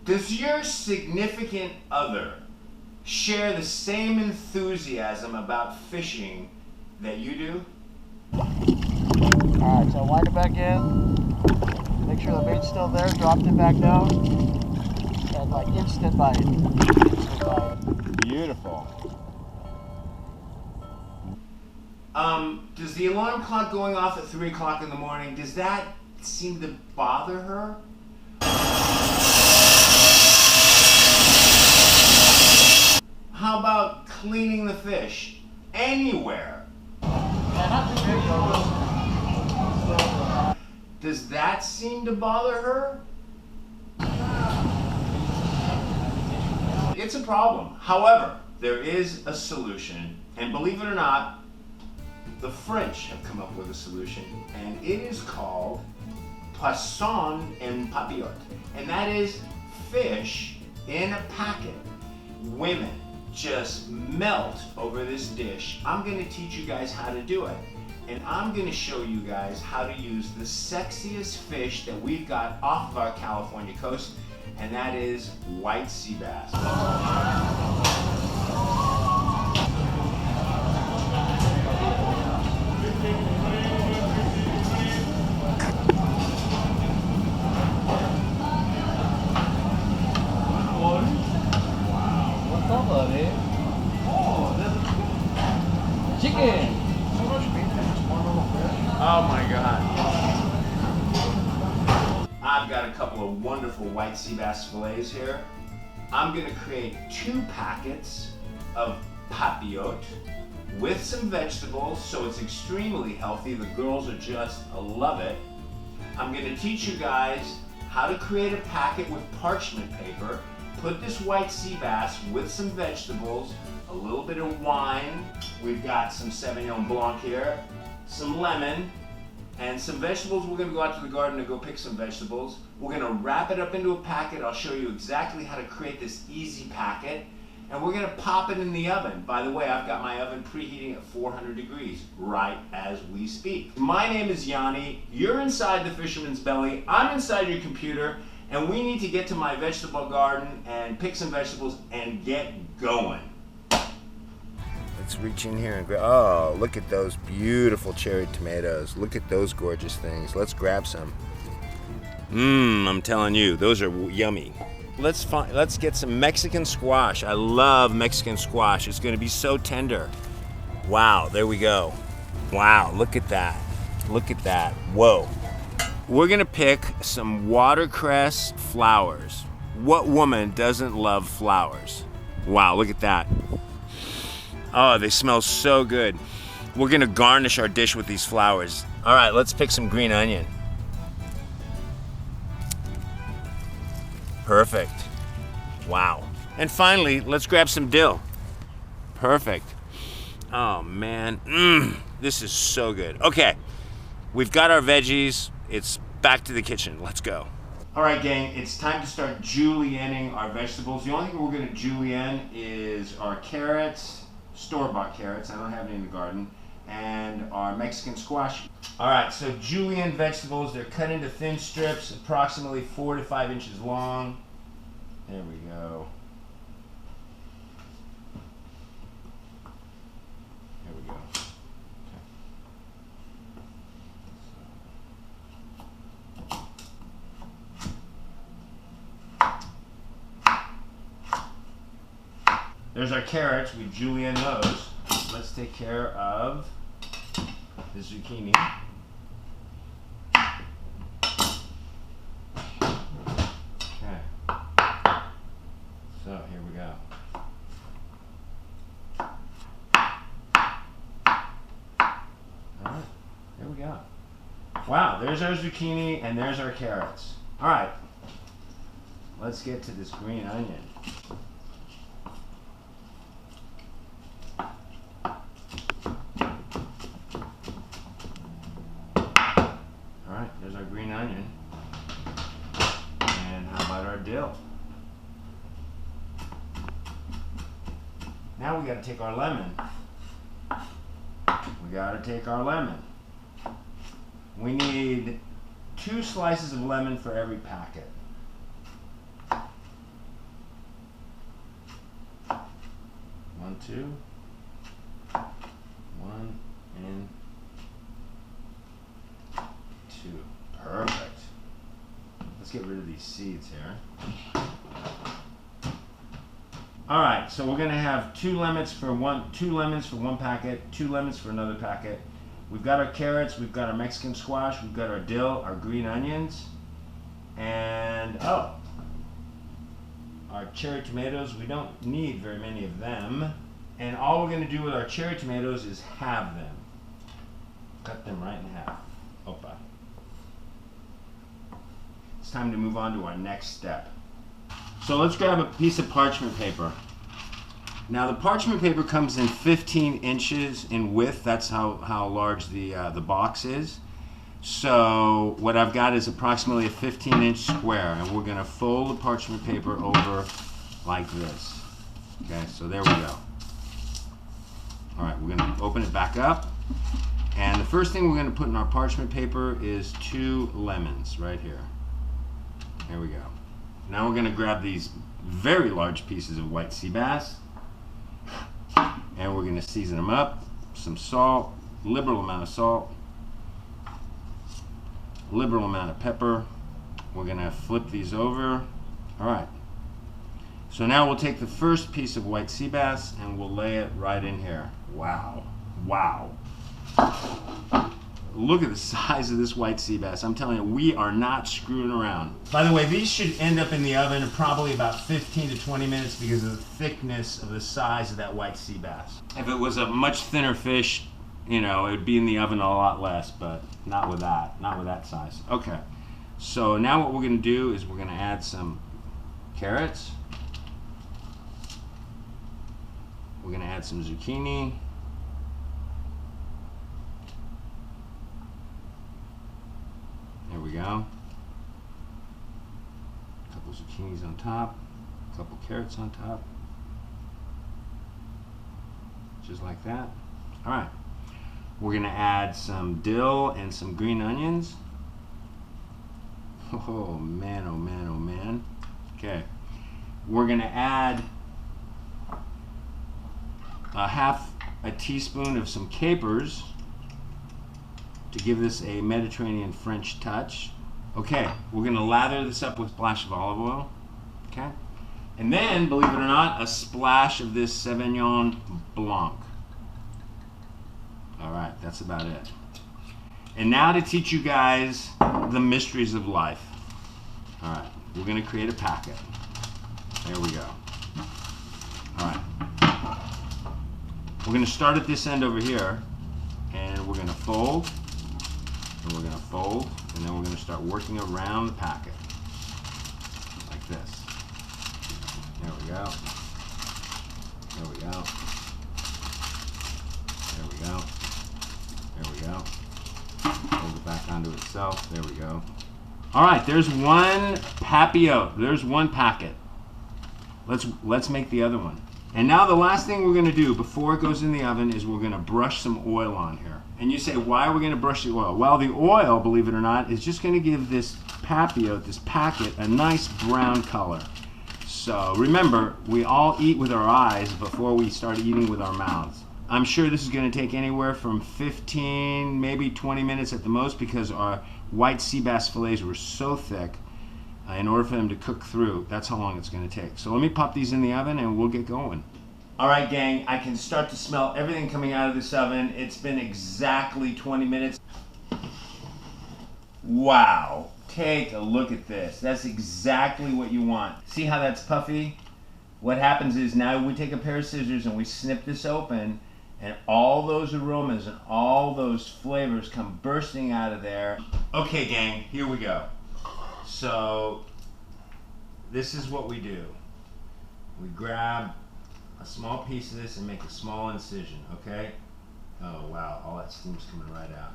Does your significant other share the same enthusiasm about fishing that you do? Alright, so wind it back in. Make sure the bait's still there. Dropped it back down. And like instant bite. Instant bite. Beautiful. Does the alarm clock going off at 3 o'clock in the morning, does that seem to bother her? How about cleaning the fish anywhere? Does that seem to bother her? It's a problem. However, there is a solution, and believe it or not, the French have come up with a solution, and it is called Poisson en Papillote, and that is fish in a packet. Women just melt over this dish. I'm going to teach you guys how to do it, and I'm going to show you guys how to use the sexiest fish that we've got off of our California coast, and that is white sea bass. Chicken! Oh my God. I've got a couple of wonderful white sea bass fillets here. I'm gonna create 2 packets of papillote with some vegetables, so it's extremely healthy. The girls are just love it. I'm gonna teach you guys how to create a packet with parchment paper. Put this white sea bass with some vegetables, a little bit of wine. We've got some Sauvignon Blanc here, some lemon, and some vegetables. We're gonna go out to the garden to go pick some vegetables. We're gonna wrap it up into a packet. I'll show you exactly how to create this easy packet. And we're gonna pop it in the oven. By the way, I've got my oven preheating at 400 degrees right as we speak. My name is Yanni. You're inside the Fisherman's Belly. I'm inside your computer. And we need to get to my vegetable garden and pick some vegetables and get going. Let's reach in here and grab, oh, look at those beautiful cherry tomatoes. Look at those gorgeous things. Let's grab some. I'm telling you, those are yummy. Let's get some Mexican squash. I love Mexican squash. It's gonna be so tender. Wow, there we go. Wow, look at that. Look at that, whoa. We're gonna pick some watercress flowers. What woman doesn't love flowers? Wow, look at that. Oh, they smell so good. We're gonna garnish our dish with these flowers. All right, let's pick some green onion. Perfect. Wow. And finally, let's grab some dill. Perfect. Oh man, this is so good. Okay, we've got our veggies. It's back to the kitchen. Let's go. All right, gang, it's time to start julienning our vegetables. The only thing we're gonna julienne is our carrots, store-bought carrots, I don't have any in the garden, and our Mexican squash. All right, so julienne vegetables, they're cut into thin strips, approximately 4 to 5 inches long. There we go. There we go. There's our carrots, we julienne those. Let's take care of the zucchini. Okay. So here we go. Alright, there we go. Wow, there's our zucchini and there's our carrots. Alright, let's get to this green onion. There's our green onion. And how about our dill? Now we gotta take our lemon. We gotta take our lemon. We need 2 slices of lemon for every packet. 2. 1 and 2. Perfect. Let's get rid of these seeds here. All right, so we're gonna have 2 lemons for one packet, 2 lemons for another packet. We've got our carrots, we've got our Mexican squash, we've got our dill, our green onions, and our cherry tomatoes. We don't need very many of them. And all we're gonna do with our cherry tomatoes is halve them. Cut them right in half. Opa. It's time to move on to our next step. So let's grab a piece of parchment paper. Now the parchment paper comes in 15 inches in width. That's how large the box is. So what I've got is approximately a 15-inch square, and we're gonna fold the parchment paper over like this. Okay, so there we go. All right, we're gonna open it back up. And the first thing we're gonna put in our parchment paper is 2 lemons right here. There we go. Now we're gonna grab these very large pieces of white sea bass, and we're gonna season them up. Some salt, liberal amount of salt, liberal amount of pepper. We're gonna flip these over. All right. So now we'll take the first piece of white sea bass and we'll lay it right in here. Wow. Wow. Look at the size of this white sea bass. I'm telling you, we are not screwing around. By the way, these should end up in the oven in probably about 15 to 20 minutes because of the thickness of the size of that white sea bass. If it was a much thinner fish, you know, it would be in the oven a lot less, but not with that size. Okay, so now what we're gonna do is we're gonna add some carrots. We're gonna add some zucchini. There we go. A couple zucchinis on top, a couple carrots on top. Just like that. All right. We're gonna add some dill and some green onions. Oh man, oh man, oh man. Okay. We're gonna add half a teaspoon of some capers to give this a Mediterranean French touch. Okay, we're gonna lather this up with a splash of olive oil. Okay. And then, believe it or not, a splash of this Sauvignon Blanc. All right, that's about it. And now to teach you guys the mysteries of life. All right, we're gonna create a packet. There we go. All right. We're gonna start at this end over here, and we're gonna fold, and we're gonna fold, and then we're gonna start working around the packet, like this. There we go. There we go. There we go. There we go. Hold it back onto itself. There we go. All right, there's one papillote. There's one packet. Let's make the other one. And now the last thing we're gonna do before it goes in the oven is we're gonna brush some oil on here. And you say, why are we gonna brush the oil? Well, the oil, believe it or not, is just gonna give this papillote, this packet, a nice brown color. So remember, we all eat with our eyes before we start eating with our mouths. I'm sure this is gonna take anywhere from 15, maybe 20 minutes at the most because our white sea bass fillets were so thick. In order for them to cook through, that's how long it's going to take. So let me pop these in the oven and we'll get going. All right, gang, I can start to smell everything coming out of this oven. It's been exactly 20 minutes. Wow, take a look at this. That's exactly what you want. See how that's puffy? What happens is now we take a pair of scissors and we snip this open, and all those aromas and all those flavors come bursting out of there. Okay, gang, here we go. So this is what we do. We grab a small piece of this and make a small incision, okay? Oh wow, all that steam's coming right out.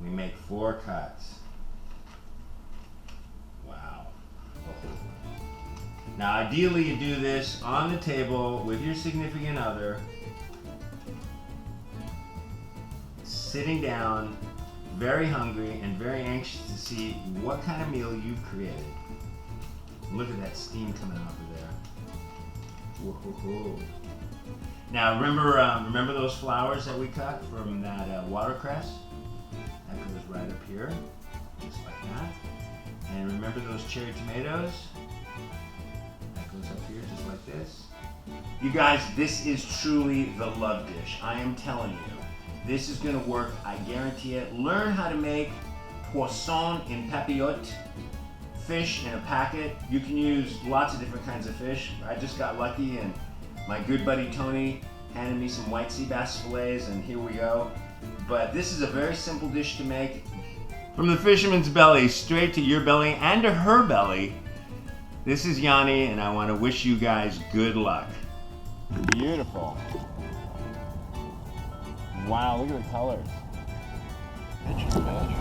We make 4 cuts. Wow. Oh. Now ideally you do this on the table with your significant other, sitting down, very hungry and very anxious to see what kind of meal you've created. Look at that steam coming off of there. Whoa. Now remember those flowers that we cut from that watercress? That goes right up here, just like that. And remember those cherry tomatoes? That goes up here just like this. You guys, this is truly the love dish. I am telling you. This is gonna work, I guarantee it. Learn how to make poisson in papillote, fish in a packet. You can use lots of different kinds of fish. I just got lucky and my good buddy Tony handed me some white sea bass fillets and here we go. But this is a very simple dish to make. From the fisherman's belly, straight to your belly and to her belly. This is Yanni and I wanna wish you guys good luck. Beautiful. Wow, look at the colors. Rich and veg.